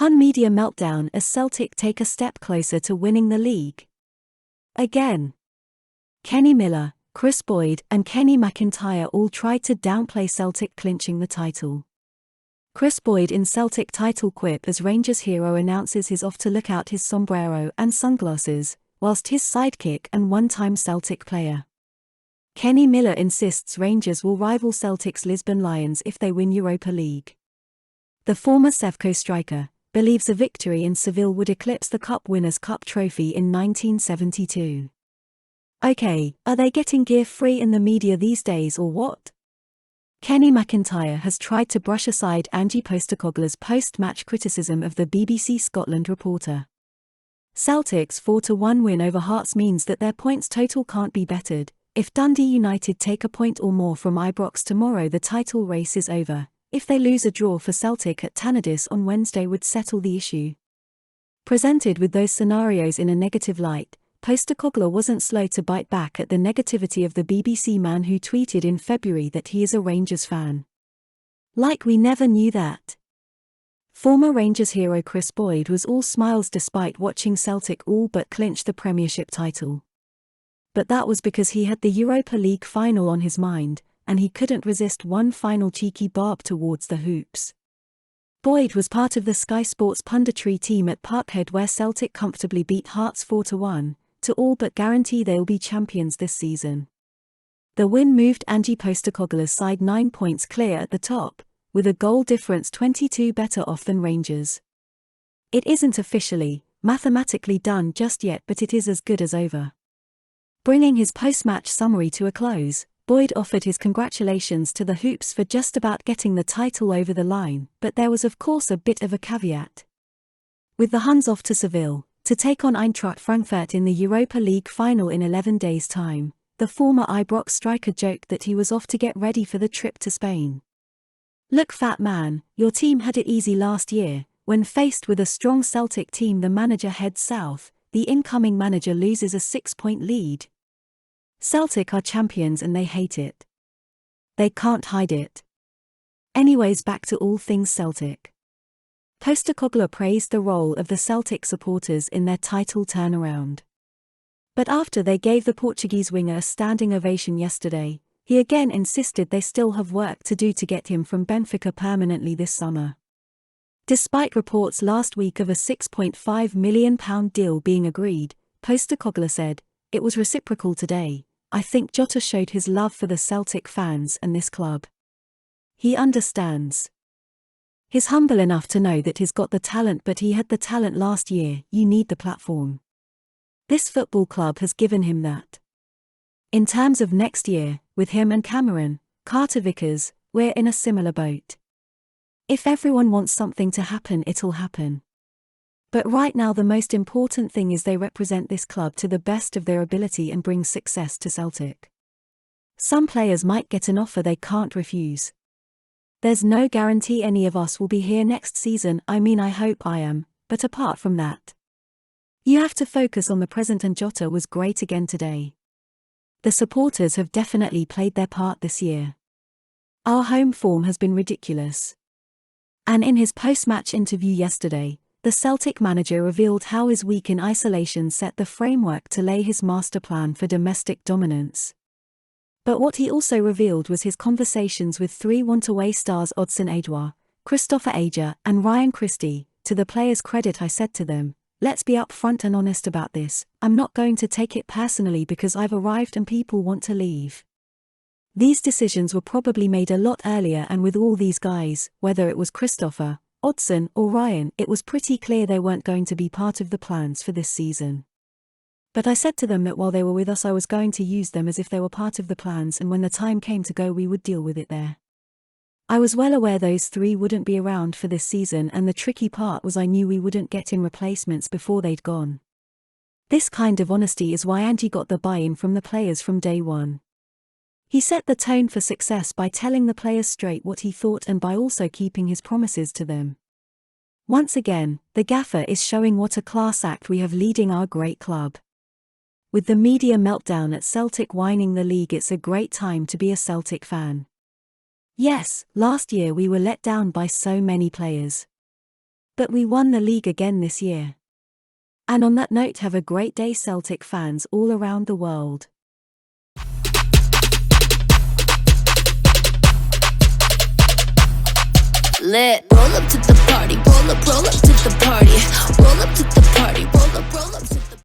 Hun media meltdown as Celtic take a step closer to winning the league. Again. Kenny Miller, Kris Boyd and Kenny Macintyre all tried to downplay Celtic clinching the title. Kris Boyd in Celtic title quip as Rangers hero announces he's off to look out his sombrero and sunglasses, whilst his sidekick and one-time Celtic player. Kenny Miller insists Rangers will rival Celtic's Lisbon Lions if they win Europa League. The former Sevco striker believes a victory in Seville would eclipse the Cup Winners' Cup trophy in 1972. Okay, are they getting gear free in the media these days or what? Kenny Macintyre has tried to brush aside Ange Postecoglou's post-match criticism of the BBC Scotland reporter. Celtic's 4-1 win over Hearts means that their points total can't be bettered. If Dundee United take a point or more from Ibrox tomorrow, the title race is over. If they lose, a draw for Celtic at Tannadice on Wednesday would settle the issue. Presented with those scenarios in a negative light, Postecoglou wasn't slow to bite back at the negativity of the BBC man who tweeted in February that he is a Rangers fan. Like we never knew that. Former Rangers hero Kris Boyd was all smiles despite watching Celtic all but clinch the Premiership title. But that was because he had the Europa League final on his mind, and he couldn't resist one final cheeky barb towards the hoops. Boyd was part of the Sky Sports punditry team at Parkhead where Celtic comfortably beat Hearts 4-1, to all but guarantee they'll be champions this season. The win moved Ange Postecoglou's side 9 points clear at the top, with a goal difference 22 better off than Rangers. It isn't officially, mathematically done just yet, but it is as good as over. Bringing his post-match summary to a close, Boyd offered his congratulations to the Hoops for just about getting the title over the line, but there was of course a bit of a caveat. With the Huns off to Seville, to take on Eintracht Frankfurt in the Europa League final in 11 days' time, the former Ibrox striker joked that he was off to get ready for the trip to Spain. Look, fat man, your team had it easy last year. When faced with a strong Celtic team, the manager heads south, the incoming manager loses a 6-point lead. Celtic are champions and they hate it. They can't hide it. Anyways, back to all things Celtic. Postecoglou praised the role of the Celtic supporters in their title turnaround. But after they gave the Portuguese winger a standing ovation yesterday, he again insisted they still have work to do to get him from Benfica permanently this summer. Despite reports last week of a £6.5 million deal being agreed, Postecoglou said, "It was reciprocal today. I think Jota showed his love for the Celtic fans and this club. He understands. He's humble enough to know that he's got the talent, but he had the talent last year. You need the platform. This football club has given him that. In terms of next year, with him and Cameron, Carter-Vickers, we're in a similar boat. If everyone wants something to happen, it'll happen. But right now the most important thing is they represent this club to the best of their ability and bring success to Celtic. Some players might get an offer they can't refuse. There's no guarantee any of us will be here next season. I hope I am, but apart from that, you have to focus on the present, and Jota was great again today. The supporters have definitely played their part this year. Our home form has been ridiculous." And in his post-match interview yesterday, the Celtic manager revealed how his week in isolation set the framework to lay his master plan for domestic dominance. But what he also revealed was his conversations with three want-away stars Odsonne Edouard, Christopher Ager and Ryan Christie. To the players' credit, I said to them, "Let's be upfront and honest about this. I'm not going to take it personally because I've arrived and people want to leave. These decisions were probably made a lot earlier, and with all these guys, whether it was Christopher, Odsonne or Ryan, it was pretty clear they weren't going to be part of the plans for this season. But I said to them that while they were with us, I was going to use them as if they were part of the plans, and when the time came to go, we would deal with it there. I was well aware those three wouldn't be around for this season, and the tricky part was I knew we wouldn't get in replacements before they'd gone. This kind of honesty is why Ange got the buy-in from the players from day one. He set the tone for success by telling the players straight what he thought and by also keeping his promises to them. Once again, the gaffer is showing what a class act we have leading our great club. With the media meltdown at Celtic winning the league, it's a great time to be a Celtic fan. Yes, last year we were let down by so many players. But we won the league again this year. And on that note, have a great day, Celtic fans all around the world. Lit. Roll up to the party, roll up to the party, roll up to the party, roll up to the